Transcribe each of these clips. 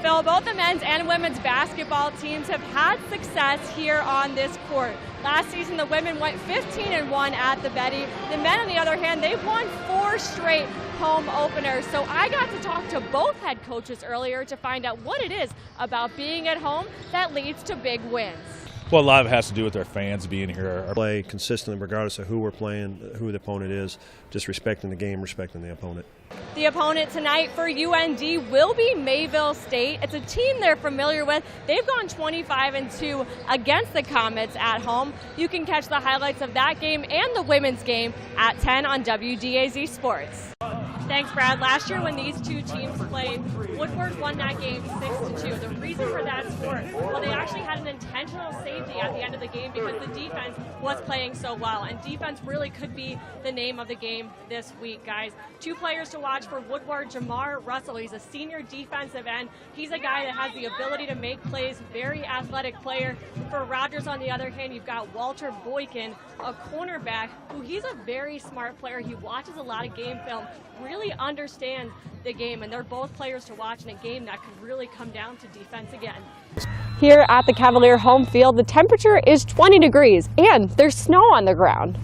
Phil, both the men's and women's basketball teams have had success here on this court. Last season, the women went 15-1 at the Betty. The men, on the other hand, they've won 4 straight home openers. So I got to talk to both head coaches earlier to find out what it is about being at home that leads to big wins. Well, a lot of it has to do with their fans being here. Play consistently regardless of who we're playing, who the opponent is, just respecting the game, respecting the opponent. The opponent tonight for UND will be Mayville State. It's a team they're familiar with. They've gone 25-2 against the Comets at home. You can catch the highlights of that game and the women's game at 10 on WDAZ Sports. Thanks, Brad. Last year when these two teams played, Woodward won that game 6-2. The reason for that score, well, they actually had an intentional safety at the end of the game because the defense was playing so well, and defense really could be the name of the game this week, guys. 2 players to watch for Woodward: Jamar Russell. He's a senior defensive end. He's a guy that has the ability to make plays, very athletic player. For Rogers, on the other hand, you've got Walter Boykin, a cornerback, who he's a very smart player. He watches a lot of game film, really understands the game, and they're both players to watch in a game that could really come down to defense again. Here at the Cavalier home field, the temperature is 20 degrees and there's snow on the ground.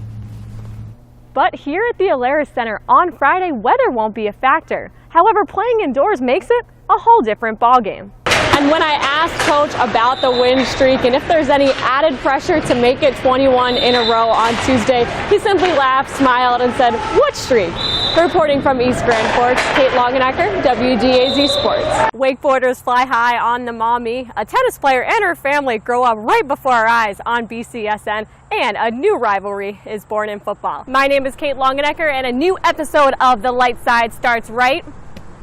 But here at the Alaris Center on Friday, weather won't be a factor. However, playing indoors makes it a whole different ballgame. And when I asked Coach about the win streak and if there's any added pressure to make it 21 in a row on Tuesday, he simply laughed, smiled, and said, "What streak?" Reporting from East Grand Forks, Kate Longenecker, WDAZ Sports. Wakeboarders fly high on the Maumee. A tennis player and her family grow up right before our eyes on BCSN, and a new rivalry is born in football. My name is Kate Longenecker, and a new episode of The Light Side starts right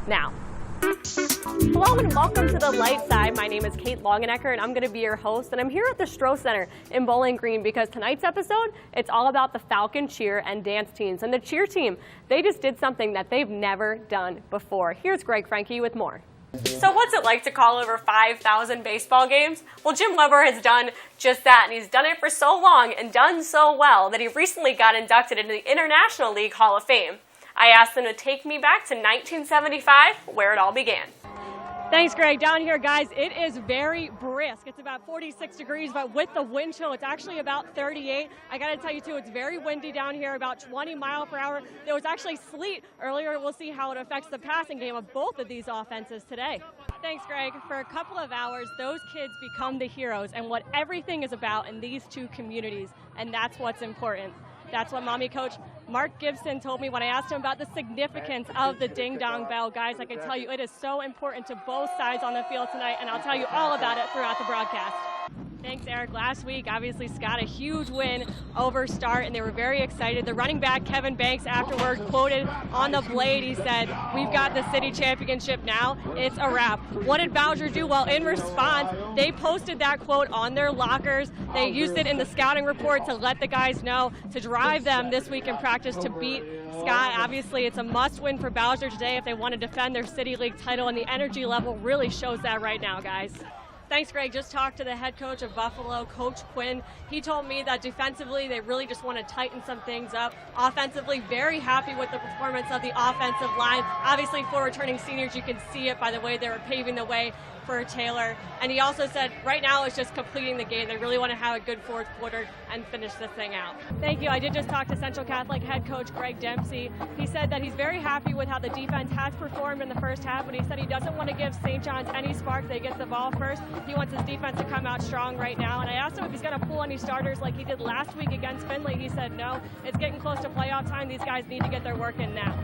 now. Hello and welcome to The Light Side. My name is Kate Longenecker and I'm going to be your host, and I'm here at the Stroh Center in Bowling Green because tonight's episode, it's all about the Falcon cheer and dance teams. And the cheer team, they just did something that they've never done before. Here's Greg Franke with more. So what's it like to call over 5,000 baseball games? Well, Jim Weber has done just that, and he's done it for so long and done so well that he recently got inducted into the International League Hall of Fame. I asked them to take me back to 1975, where it all began. Thanks, Greg. Down here, guys, it is very brisk. It's about 46 degrees, but with the wind chill, it's actually about 38. I got to tell you, too, it's very windy down here, about 20 miles per hour. There was actually sleet earlier. We'll see how it affects the passing game of both of these offenses today. Thanks, Greg. For a couple of hours, those kids become the heroes and what everything is about in these two communities, and that's what's important. That's what Maumee coach Mark Gibson told me when I asked him about the significance of the Ding Dong Bell. Guys, I can tell you it is so important to both sides on the field tonight, and I'll tell you all about it throughout the broadcast. Thanks, Eric. Last week, obviously, Scott, a huge win over Start, and they were very excited. The running back, Kevin Banks, afterward quoted on the Blade, he said, "We've got the city championship now. It's a wrap." What did Bowser do? Well, in response, they posted that quote on their lockers. They used it in the scouting report to let the guys know, to drive them this week in practice to beat Scott. Obviously, it's a must-win for Bowser today if they want to defend their City League title, and the energy level really shows that right now, guys. Thanks, Greg. Just talked to the head coach of Buffalo, Coach Quinn. He told me that defensively, they really just want to tighten some things up. Offensively, very happy with the performance of the offensive line. Obviously, for returning seniors, you can see it by the way they were paving the way for Taylor. And he also said right now it's just completing the game. They really want to have a good fourth quarter and finish this thing out. Thank you. I did just talk to Central Catholic head coach Greg Dempsey. He said that he's very happy with how the defense has performed in the first half, but he said he doesn't want to give St. John's any spark. They get the ball first. He wants his defense to come out strong right now. And I asked him if he's going to pull any starters like he did last week against Findlay. He said no. It's getting close to playoff time. These guys need to get their work in now.